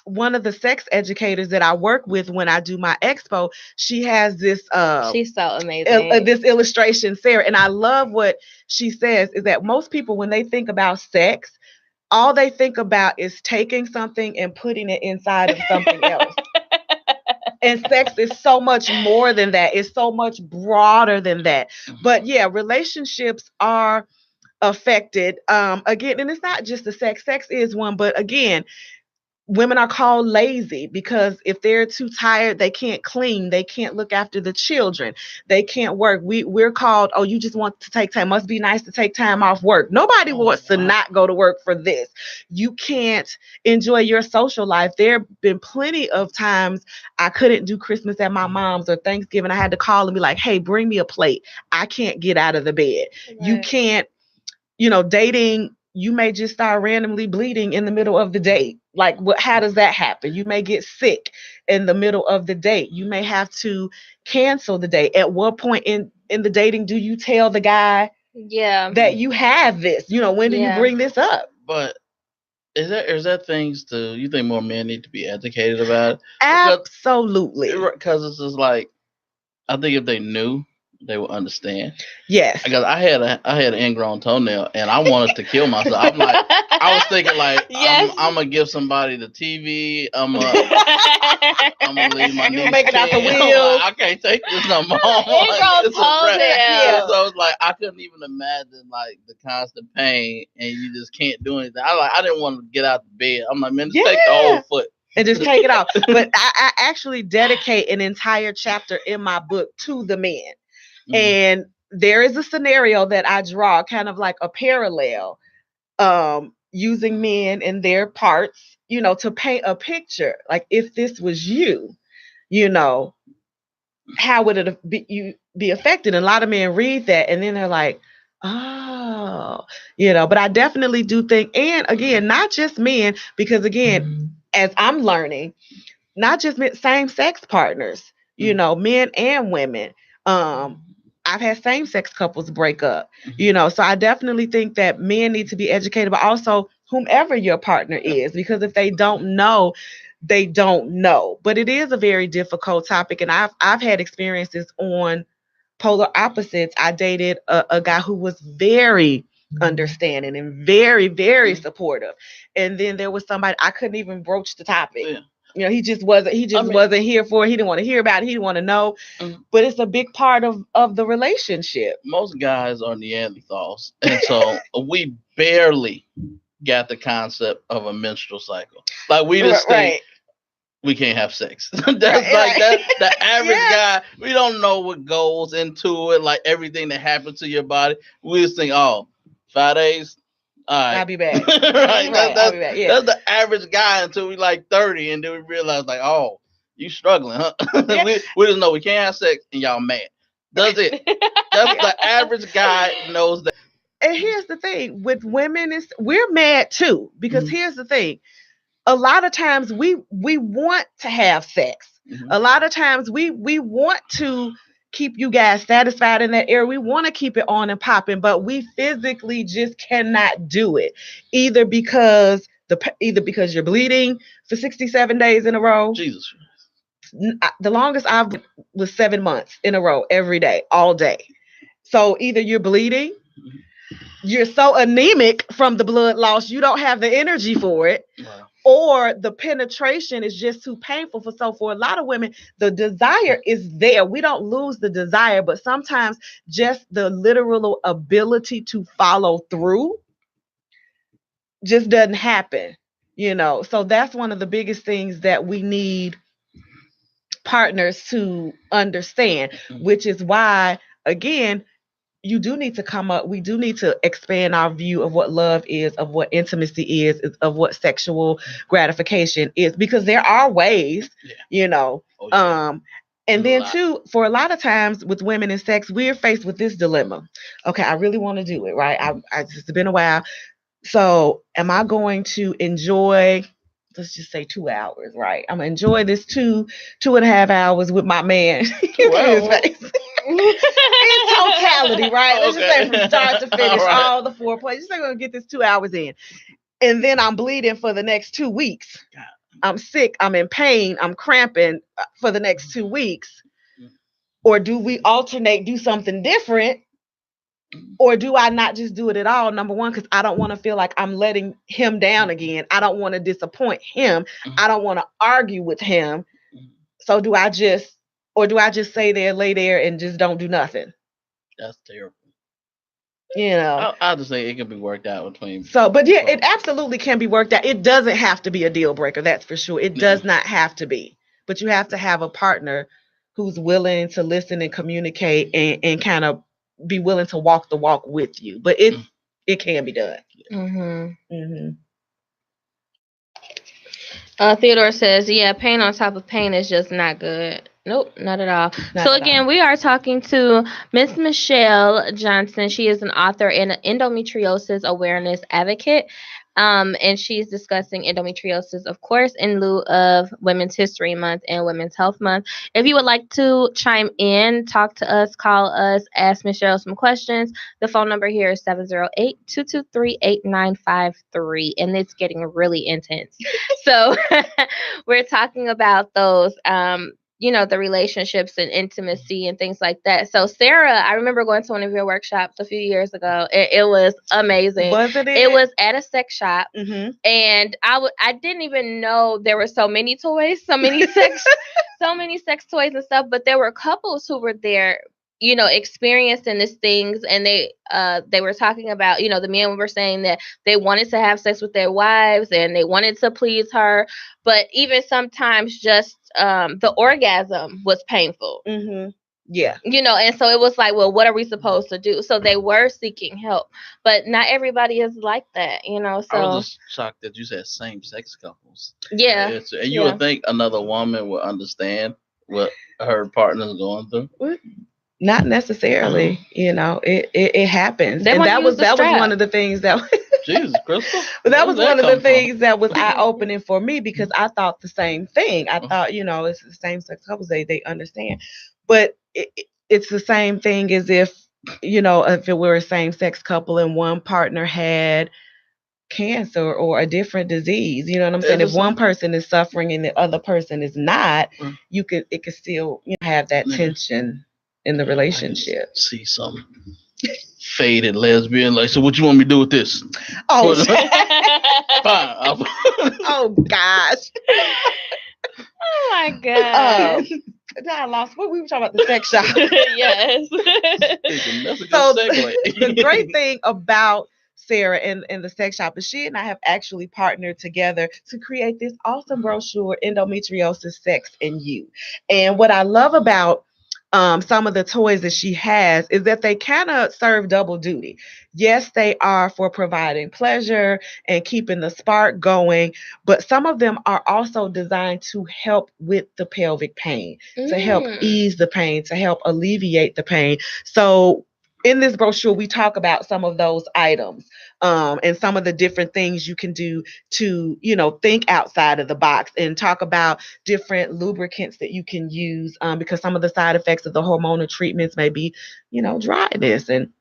one of the sex educators that I work with when I do my expo, she has this she's so amazing. This illustration, Sarah, and I love what she says is that most people, when they think about sex, all they think about is taking something and putting it inside of something else. And sex is so much more than that. It's so much broader than that. But yeah, relationships are affected. Again, and it's not just the sex. Sex is one, but again, women are called lazy because if they're too tired, they can't clean, they can't look after the children, they can't work. We're called, oh, you just want to take time. Must be nice to take time off work. Nobody wants to not go to work for this. You can't enjoy your social life. There have been plenty of times I couldn't do Christmas at my mom's or Thanksgiving. I had to call and be like, hey, bring me a plate. I can't get out of the bed. Right. You can't, dating, you may just start randomly bleeding in the middle of the date. Like, how does that happen? You may get sick in the middle of the date. You may have to cancel the date. At what point in the dating do you tell the guy that you have this? When do you bring this up? But is that things you think more men need to be educated about? Absolutely. Because it's just like, I think if they knew, they would understand. Yes. Because I had an ingrown toenail and I wanted to kill myself. I'm like, I was thinking like, Yes. I'm gonna give somebody the TV. I'm gonna leave my You niece. make it out the kid. I'm wheel. like, I can't take this no more. It Like, goes it's a cold wrap. down. So it's like I couldn't even imagine like the constant pain, and you just can't do anything. I didn't want to get out the bed. I'm like, man, just take the whole foot. And just take it off. But I actually dedicate an entire chapter in my book to the men. And there is a scenario that I draw, kind of like a parallel, using men and their parts, to paint a picture. Like if this was you, how would it be affected? And a lot of men read that and then they're like, oh, but I definitely do think, and again, not just men, because again, as I'm learning, not just same-sex partners, men and women. I've had same-sex couples break up, so I definitely think that men need to be educated, but also whomever your partner is, because if they don't know, they don't know. But it is a very difficult topic, and I've had experiences on polar opposites. I dated a guy who was very understanding and very, very supportive, and then there was somebody I couldn't even broach the topic. Yeah. He just wasn't here for it. He didn't want to hear about it. He didn't want to know. But it's a big part of the relationship. Most guys are Neanderthals, and so we barely got the concept of a menstrual cycle. Like we just think we can't have sex. That's the average guy. We don't know what goes into it, like everything that happens to your body. We just think, 5 days. All right. I'll be back. Right. I'll be back. Yeah. That's the average guy until we like 30, and then we realize like, oh, you struggling, huh? Yeah. we just know we can't have sex, and y'all mad. That's it. That's the average guy knows that. And here's the thing with women, we're mad too, because here's the thing. A lot of times we want to have sex. A lot of times we want to keep you guys satisfied in that area. We want to keep it on and popping, but we physically just cannot do it. Either because you're bleeding for 67 days in a row. Jesus. The longest I've was 7 months in a row, every day, all day. So either you're bleeding, you're so anemic from the blood loss, you don't have the energy for it. Wow. Or the penetration is just too painful. For a lot of women, the desire is there. We don't lose the desire, but sometimes just the literal ability to follow through just doesn't happen, So that's one of the biggest things that we need partners to understand, which is why, again, we do need to expand our view of what love is, of what intimacy is, of what sexual gratification is, because there are ways, and then too, for a lot of times with women in sex, we're faced with this dilemma. Okay, I really want to do it, right? I just been a while. So am I going to enjoy, let's just say 2 hours, right? I'm gonna enjoy this 2.5 hours with my man. In totality, right? Let's just say from start to finish, all the foreplay. Just say we're gonna get this 2 hours in, and then I'm bleeding for the next 2 weeks. I'm sick. I'm in pain. I'm cramping for the next 2 weeks. Or do we alternate? Do something different? Or do I not just do it at all? Number one, because I don't want to feel like I'm letting him down again. I don't want to disappoint him. I don't want to argue with him. So do I just lay there and just don't do nothing? That's terrible. I'll just say it can be worked out between. So, but yeah, it absolutely can be worked out. It doesn't have to be a deal breaker. That's for sure. It does not have to be, but you have to have a partner who's willing to listen and communicate and kind of be willing to walk the walk with you. But it can be done. Theodore says, yeah, pain on top of pain is just not good. Nope, not at all. So again, we are talking to Miss Michelle Johnson. She is an author and an endometriosis awareness advocate. And she's discussing endometriosis, of course, in lieu of Women's History Month and Women's Health Month. If you would like to chime in, talk to us, call us, ask Michelle some questions, the phone number here is 708-223-8953. And it's getting really intense. So we're talking about those the relationships and intimacy and things like that. So Sarah, I remember going to one of your workshops a few years ago. It was amazing. Wasn't it? It was at a sex shop, Mm-hmm. and I didn't even know there were so many toys, so many sex toys and stuff. But there were couples who were there, experiencing these things, and they were talking about, the men were saying that they wanted to have sex with their wives and they wanted to please her, but even sometimes just the orgasm was painful. Mm-hmm. Yeah. And so it was like, well, what are we supposed to do? So they were seeking help, but not everybody is like that, so I was just shocked that you said same-sex couples. yeah. And you would think another woman would understand what her partner's going through. Not necessarily, it happens. They And want to that use was the strap. one of the things that Jesus, Crystal. but that was Where'd one of come the things that was eye-opening for me, because I thought the same thing. I thought, it's the same sex couples, they understand. But it's the same thing as if it were a same-sex couple and one partner had cancer or a different disease. You know what I'm saying? If one person is suffering and the other person is not, it could still have that tension in the relationship. See some faded lesbian like, so what you want me to do with this? Oh, Fine. oh gosh. Oh my god. I lost what we were talking about, the sex shop. Yes. That's a good So segue. the great thing about Sarah and the sex shop is she and I have actually partnered together to create this awesome brochure, Endometriosis, Sex, and You. And what I love about some of the toys that she has is that they kind of serve double duty. Yes, they are for providing pleasure and keeping the spark going, but some of them are also designed to help with the pelvic pain, to help ease the pain, to help alleviate the pain. So in this brochure, we talk about some of those items and some of the different things you can do to, think outside of the box, and talk about different lubricants that you can use because some of the side effects of the hormonal treatments may be, dryness. And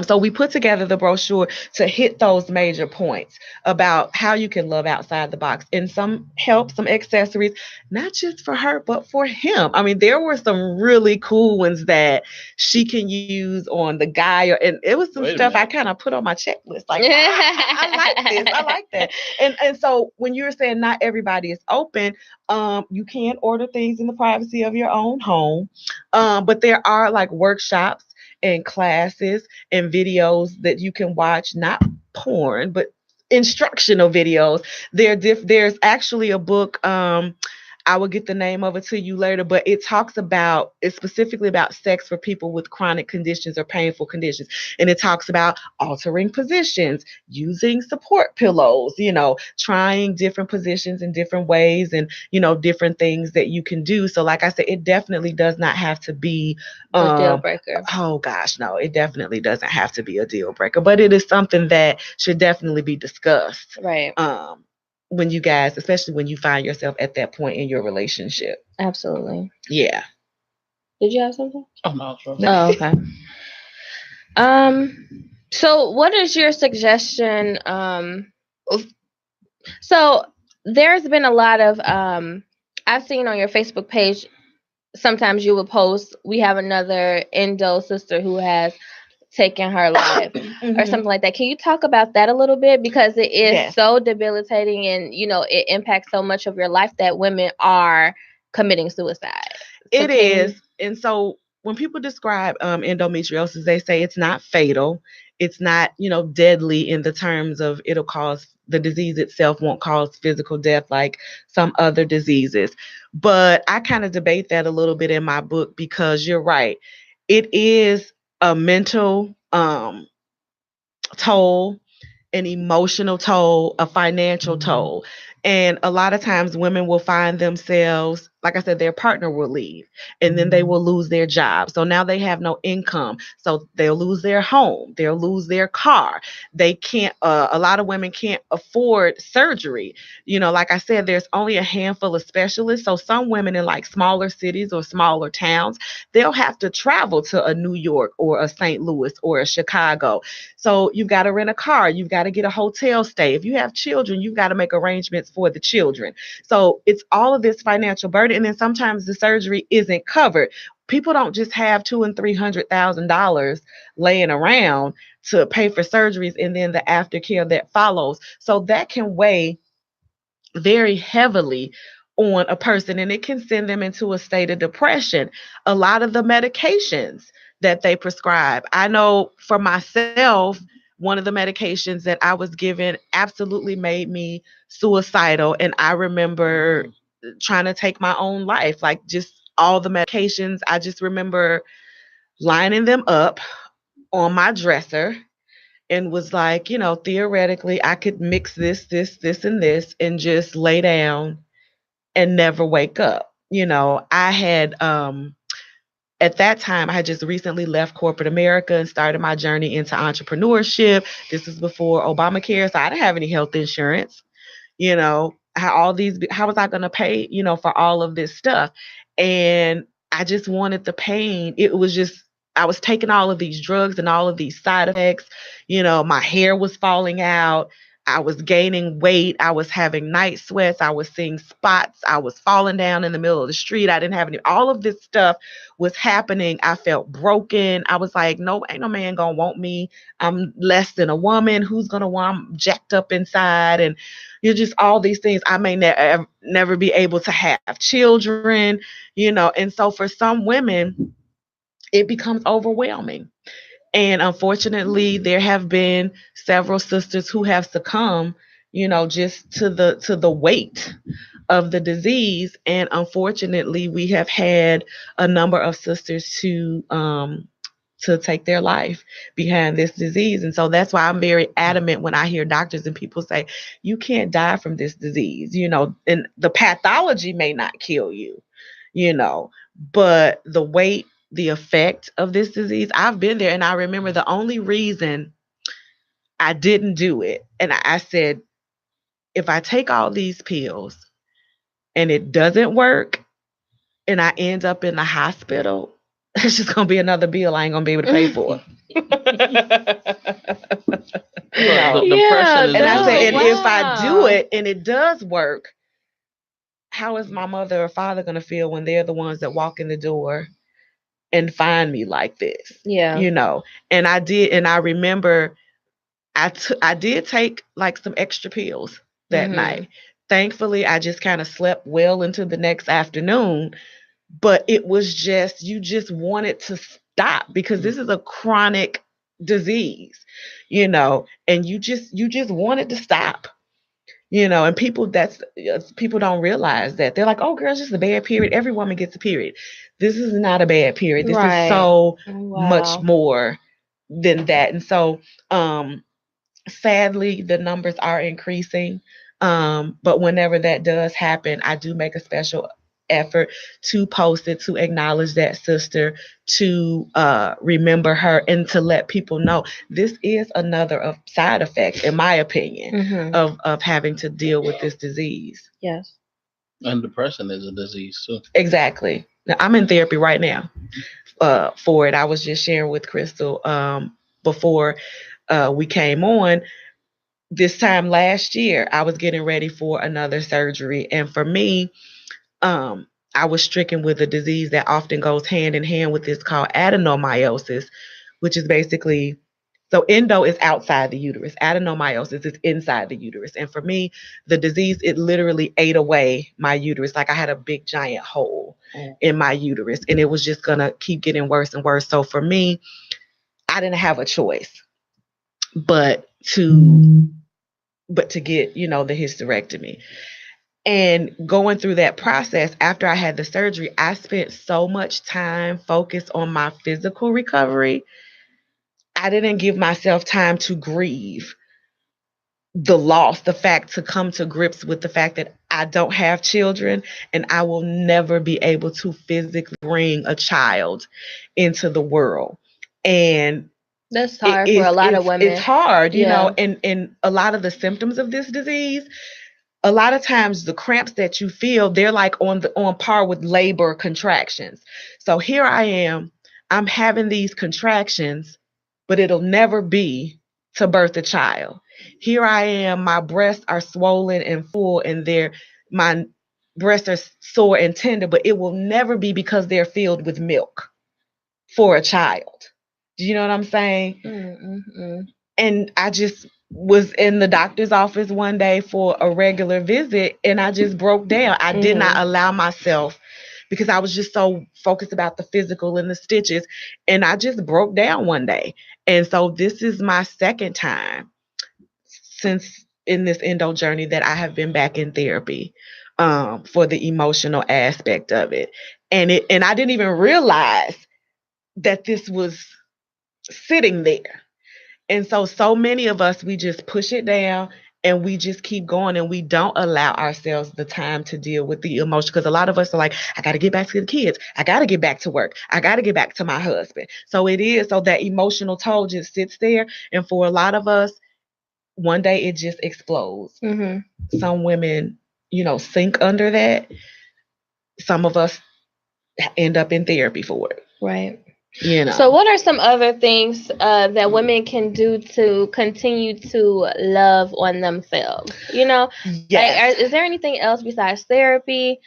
so we put together the brochure to hit those major points about how you can love outside the box, and some help, some accessories, not just for her, but for him. I mean, there were some really cool ones that she can use on the guy, and it was some stuff I kind of put on my checklist. Like, I like this, I like that. And so when you were saying not everybody is open, you can order things in the privacy of your own home, but there are like workshops and classes and videos that you can watch, not porn, but instructional videos. There's actually a book, I will get the name of it to you later, but it's specifically about sex for people with chronic conditions or painful conditions. And it talks about altering positions, using support pillows, trying different positions in different ways, and, different things that you can do. So like I said, it definitely does not have to be a deal breaker. Oh gosh, no, it definitely doesn't have to be a deal breaker, but it is something that should definitely be discussed. Right. When you guys, especially when you find yourself at that point in your relationship. Absolutely. Yeah. Did you have something? Oh, no, sure. Oh, okay. So what is your suggestion? So there's been a lot of I've seen on your Facebook page, sometimes you will post, we have another endo sister who has taken her life or something like that. Can you talk about that a little bit? Because it is so debilitating, and it impacts so much of your life that women are committing suicide. It is. And so when people describe endometriosis, they say it's not fatal. It's not, deadly in the terms of the disease itself won't cause physical death like some other diseases. But I kind of debate that a little bit in my book, because you're right. It is a mental toll, an emotional toll, a financial toll. And a lot of times women will find themselves, like I said, their partner will leave, and then they will lose their job. So now they have no income. So they'll lose their home. They'll lose their car. They can't, a lot of women can't afford surgery. Like I said, there's only a handful of specialists. So some women in like smaller cities or smaller towns, they'll have to travel to a New York or a St. Louis or a Chicago. So you've got to rent a car. You've got to get a hotel stay. If you have children, you've got to make arrangements for the children. So it's all of this financial burden. surgery, and then sometimes the surgery isn't covered. People don't just have $200,000 and $300,000 laying around to pay for surgeries and then the aftercare that follows. So that can weigh very heavily on a person, and it can send them into a state of depression. A lot of the medications that they prescribe, I know for myself, one of the medications that I was given absolutely made me suicidal, and I remember trying to take my own life. Like, just all the medications, I just remember lining them up on my dresser and was like, theoretically, I could mix this, and this, and just lay down and never wake up. I had, at that time, I had just recently left corporate America and started my journey into entrepreneurship. This was before Obamacare, so I didn't have any health insurance. How was I going to pay, for all of this stuff? And I just wanted the pain. It was just, I was taking all of these drugs and all of these side effects. My hair was falling out. I was gaining weight. I was having night sweats. I was seeing spots. I was falling down in the middle of the street. I didn't have any, all of this stuff was happening. I felt broken. I was like, no, ain't no man gonna want me. I'm less than a woman. Who's gonna want? I'm jacked up inside. And you're just all these things. I may never be able to have children, And so for some women, it becomes overwhelming. And unfortunately, there have been several sisters who have succumbed, just to the weight of the disease. And unfortunately, we have had a number of sisters to take their life behind this disease. And so that's why I'm very adamant when I hear doctors and people say, you can't die from this disease, and the pathology may not kill you, but the weight, the effect of this disease, I've been there. And I remember the only reason I didn't do it, and I said, if I take all these pills and it doesn't work and I end up in the hospital, it's just going to be another bill I ain't going to be able to pay for. Depression is And I said, and if I wow. do it and it does work, how is my mother or father going to feel when they're the ones that walk in the door and find me like this? Yeah. And I did, and I remember I did take like some extra pills that night. Thankfully, I just kind of slept well into the next afternoon, but it was just, you just wanted to stop because this is a chronic disease, and you just wanted to stop. And people don't realize that. They're like, oh, girl, it's just a bad period. Every woman gets a period. This is not a bad period. This Right. is so Wow. much more than that. And so, sadly, the numbers are increasing. But whenever that does happen, I do make a special effort to post it, to acknowledge that sister, to remember her, and to let people know this is another of side effects, in my opinion, of having to deal with this disease. Yes. And depression is a disease too. Exactly. Now, I'm in therapy right now for it. I was just sharing with Crystal before we came on. This time last year, I was getting ready for another surgery. And for me, I was stricken with a disease that often goes hand in hand with this called adenomyosis, which is basically, so endo is outside the uterus. Adenomyosis is inside the uterus. And for me, the disease, it literally ate away my uterus. Like I had a big giant hole in my uterus, and it was just going to keep getting worse and worse. So for me, I didn't have a choice but to get, the hysterectomy. And going through that process, after I had the surgery, I spent so much time focused on my physical recovery. I didn't give myself time to grieve the loss, the fact, to come to grips with the fact that I don't have children and I will never be able to physically bring a child into the world. And that's hard for a lot of women. It's hard, and a lot of the symptoms of this disease, a lot of times the cramps that you feel, they're like on par with labor contractions. So here I am, I'm having these contractions, but it'll never be to birth a child. Here I am, my breasts are swollen and full, and my breasts are sore and tender, but it will never be because they're filled with milk for a child. Do you know what I'm saying? Mm-hmm. And I just was in the doctor's office one day for a regular visit, and I just broke down. I did not allow myself, because I was just so focused about the physical and the stitches, and I just broke down one day. And so this is my second time since in this endo journey that I have been back in therapy, for the emotional aspect of it. And I didn't even realize that this was sitting there. And so many of us, we just push it down and we just keep going, and we don't allow ourselves the time to deal with the emotion. Because a lot of us are like, I got to get back to the kids. I got to get back to work. I got to get back to my husband. So that emotional toll just sits there. And for a lot of us, one day it just explodes. Mm-hmm. Some women, sink under that. Some of us end up in therapy for it. Right. So what are some other things that women can do to continue to love on themselves? Yes. Like, is there anything else besides therapy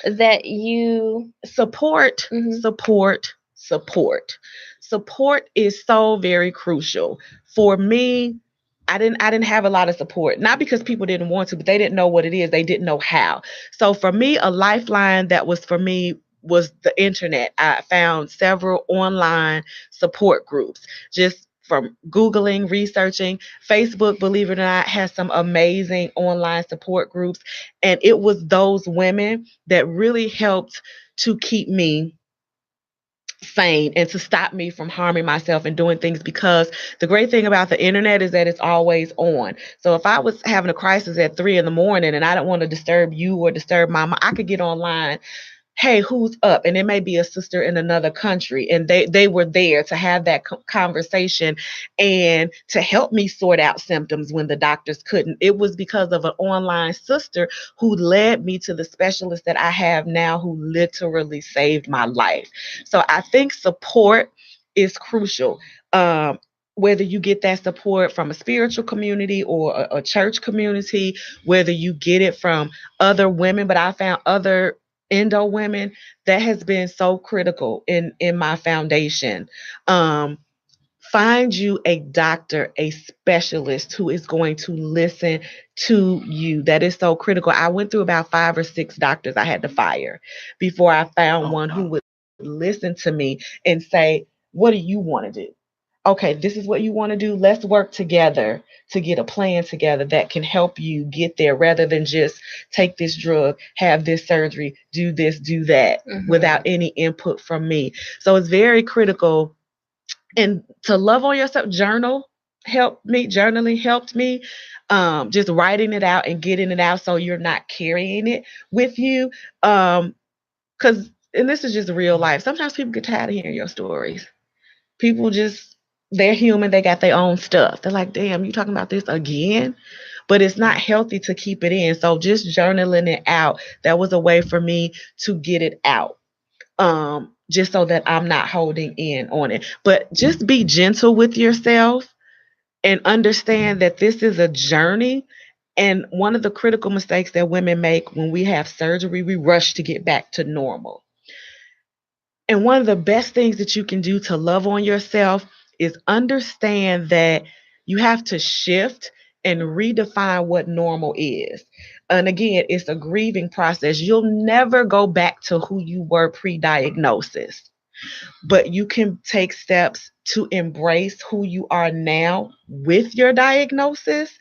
that you support? Support is so very crucial. For me, I didn't have a lot of support, not because people didn't want to, but they didn't know what it is. They didn't know how. So for me, a lifeline that was for me was the internet. I found several online support groups just from Googling, researching. Facebook, believe it or not, has some amazing online support groups. And it was those women that really helped to keep me sane and to stop me from harming myself and doing things, because the great thing about the internet is that it's always on. So if I was having a crisis at 3 a.m. and I don't want to disturb you or disturb mama, I could get online. Hey, who's up? And it may be a sister in another country, and they were there to have that conversation and to help me sort out symptoms when the doctors couldn't. It was because of an online sister who led me to the specialist that I have now, who literally saved my life. So I think support is crucial. Whether you get that support from a spiritual community or a church community, whether you get it from other women, but I found other endo women, that has been so critical in my foundation. Find you a doctor, a specialist who is going to listen to you. That is so critical. I went through about 5 or 6 doctors I had to fire before I found one who would listen to me and say, what do you want to do? Okay, this is what you want to do. Let's work together to get a plan together that can help you get there, rather than just take this drug, have this surgery, do this, do that, without any input from me. So it's very critical. And to love on yourself, journaling helped me. Just writing it out and getting it out so you're not carrying it with you. Because, and this is just real life, sometimes people get tired of hearing your stories. People just, they're human. They got their own stuff. They're like, damn, you talking about this again? But it's not healthy to keep it in. So just journaling it out, that was a way for me to get it out. Just so that I'm not holding in on it. But just be gentle with yourself and understand that this is a journey. And one of the critical mistakes that women make when we have surgery, we rush to get back to normal. And one of the best things that you can do to love on yourself is understand that you have to shift and redefine what normal is. And again, it's a grieving process. You'll never go back to who you were pre-diagnosis, but you can take steps to embrace who you are now with your diagnosis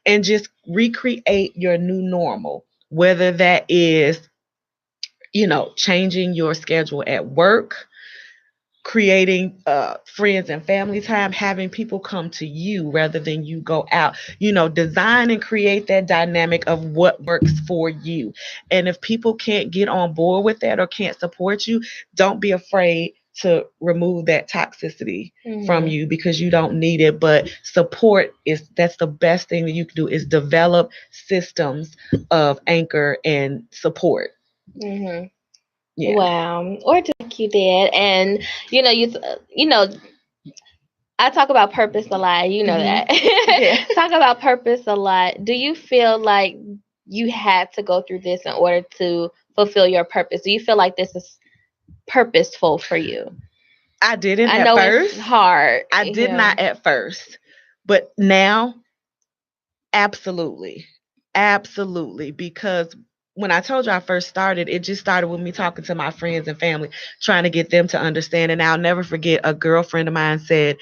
and just recreate your new normal, whether that is changing your schedule at work, creating friends and family time, having people come to you rather than you go out. Design and create that dynamic of what works for you. And if people can't get on board with that or can't support you, don't be afraid to remove that toxicity from you, because you don't need it. But that's the best thing that you can do, is develop systems of anchor and support. Yeah. Wow. Or to like you did. And I talk about purpose a lot. You know that. Yeah. Talk about purpose a lot. Do you feel like you had to go through this in order to fulfill your purpose? Do you feel like this is purposeful for you? I didn't I at know first. it's hard. I did not at first. But now, absolutely. Absolutely. Because when I told you I first started, it just started with me talking to my friends and family, trying to get them to understand. And I'll never forget, a girlfriend of mine said,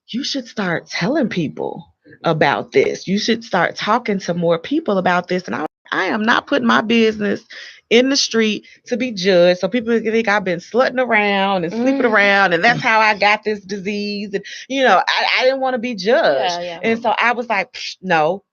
you should start telling people about this. You should start talking to more people about this. And I am not putting my business in the street to be judged. So people think I've been slutting around and sleeping around, and that's how I got this disease. And, I didn't want to be judged. Yeah. And so I was like, no.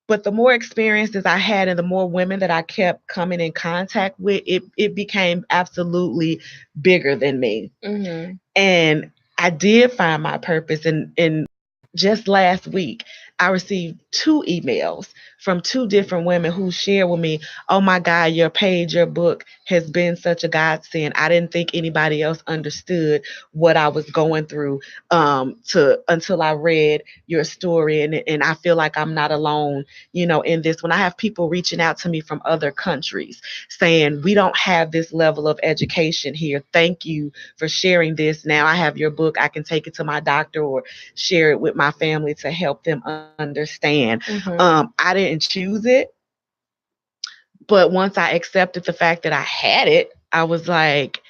But the more experiences I had and the more women that I kept coming in contact with, it became absolutely bigger than me. Mm-hmm. And I did find my purpose. And just last week, I received 2 emails from 2 different women who shared with me, oh my God, your page, your book has been such a godsend. I didn't think anybody else understood what I was going through until I read your story. And I feel like I'm not alone, in this. When I have people reaching out to me from other countries saying, we don't have this level of education here. Thank you for sharing this. Now I have your book. I can take it to my doctor or share it with my family to help them understand. Mm-hmm. I didn't choose it, but once I accepted the fact that I had it, I was like,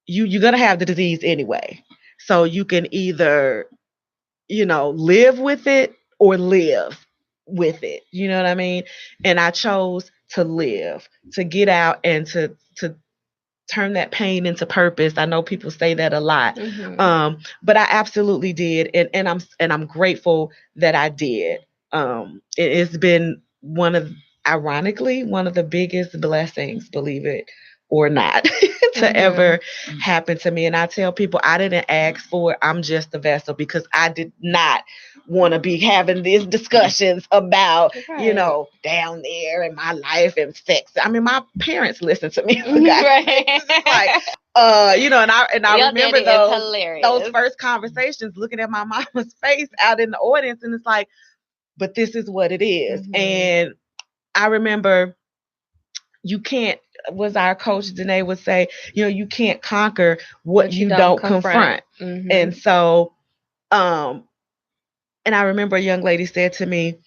you're gonna have the disease anyway. So you can either, live with it or live with it. You know what I mean? And I chose to live, to get out and to turn that pain into purpose. I know people say that a lot. Mm-hmm. But I absolutely did. And I'm grateful that I did. It's been ironically, one of the biggest blessings, believe it or not, to ever happen to me. And I tell people I didn't ask for it. I'm just a vessel, because I did not want to be having these discussions about, down there in my life and sex. I mean, my parents listen to me. Like, and I Your remember daddy is those first conversations, looking at my mama's face out in the audience, and it's like, but this is what it is. And I remember, you can't, was our coach Danae would say, you can't conquer what you don't confront. And so, and I remember a young lady said to me,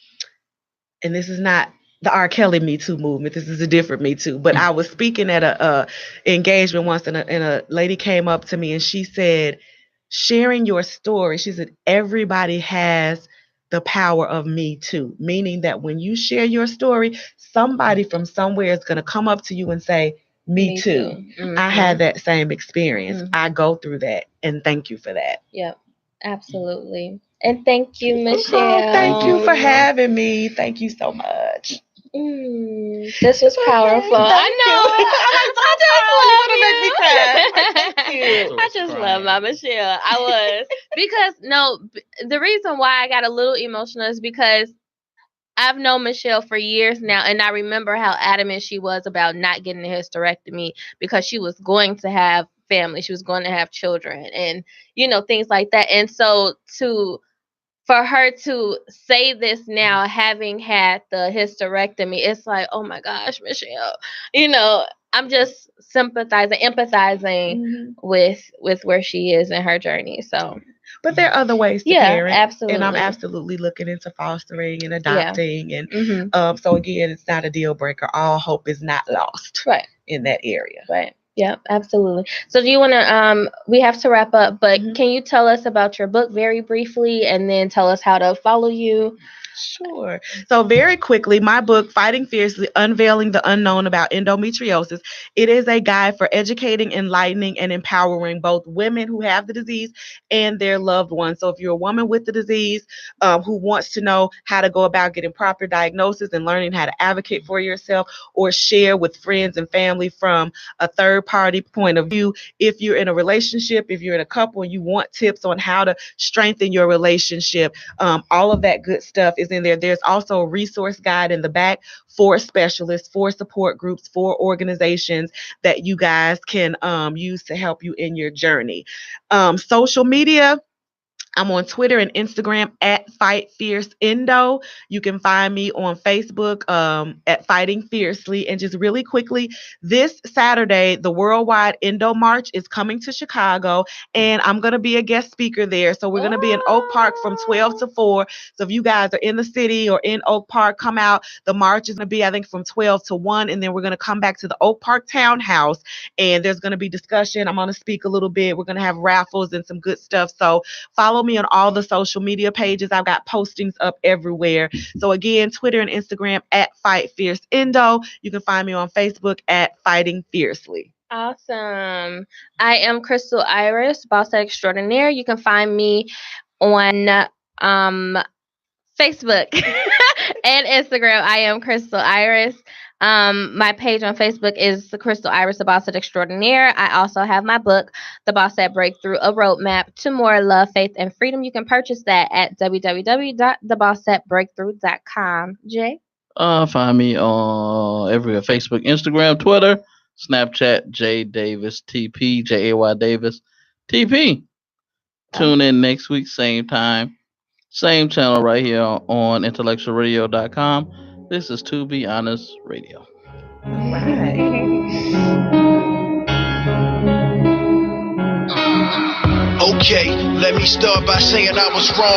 and this is not the R. Kelly Me Too movement, this is a different Me Too, but I was speaking at a engagement once, and a lady came up to me and she said, sharing your story, she said, everybody has the power of Me Too, meaning that when you share your story, somebody from somewhere is going to come up to you and say, me too. I had that same experience. I go through that, and thank you for that. Yep, absolutely. And thank you, Michelle. Thank you for having me. Thank you so much. This was powerful. I know. I just love my Michelle. I was, because the reason why I got a little emotional is because I've known Michelle for years now, and I remember how adamant she was about not getting a hysterectomy because she was going to have family, she was going to have children, and things like that. And so for her to say this now, having had the hysterectomy, it's like, oh my gosh, Michelle, I'm just empathizing with where she is in her journey. So, but there are other ways to parent. Absolutely. And I'm absolutely looking into fostering and adopting. And so again, it's not a deal breaker. All hope is not lost in that area. Right. Yeah, absolutely. So do you want to, we have to wrap up, but can you tell us about your book very briefly, and then tell us how to follow you? Sure. So very quickly, my book, Fighting Fiercely, Unveiling the Unknown About Endometriosis, it is a guide for educating, enlightening, and empowering both women who have the disease and their loved ones. So if you're a woman with the disease who wants to know how to go about getting proper diagnosis and learning how to advocate for yourself, or share with friends and family from a third-party point of view, if you're in a relationship, if you're in a couple and you want tips on how to strengthen your relationship, all of that good stuff is in there. There's also a resource guide in the back for specialists, for support groups, for organizations that you guys can use to help you in your journey. Social media, I'm on Twitter and Instagram at Fight Fierce Indo. You can find me on Facebook at Fighting Fiercely. And just really quickly, this Saturday, the Worldwide Indo March is coming to Chicago, and I'm going to be a guest speaker there. So we're going to be in Oak Park from 12 to 4. So if you guys are in the city or in Oak Park, come out. The march is going to be, I think, from 12 to 1, and then we're going to come back to the Oak Park Townhouse, and there's going to be discussion. I'm going to speak a little bit. We're going to have raffles and some good stuff. So follow me on all the social media pages. I've got postings up everywhere. So again, Twitter and Instagram at Fight Fierce Indo. You can find me on Facebook at Fighting Fiercely. Awesome. I am Crystal Iris, Boss Extraordinaire. You can find me on Facebook and Instagram. I am Crystal Iris. My page on Facebook is the Crystal Iris, the Boss Extraordinaire. I also have my book, The Boss Breakthrough, a roadmap to more love, faith, and freedom. You can purchase that at www.thebossetbreakthrough.com. Jay? Find me on everywhere: Facebook, Instagram, Twitter, Snapchat, J Davis TP, JAY Davis TP. Tune in next week, same time, same channel right here on IntellectualRadio.com. This is To Be Honest Radio. Okay, let me start by saying I was wrong.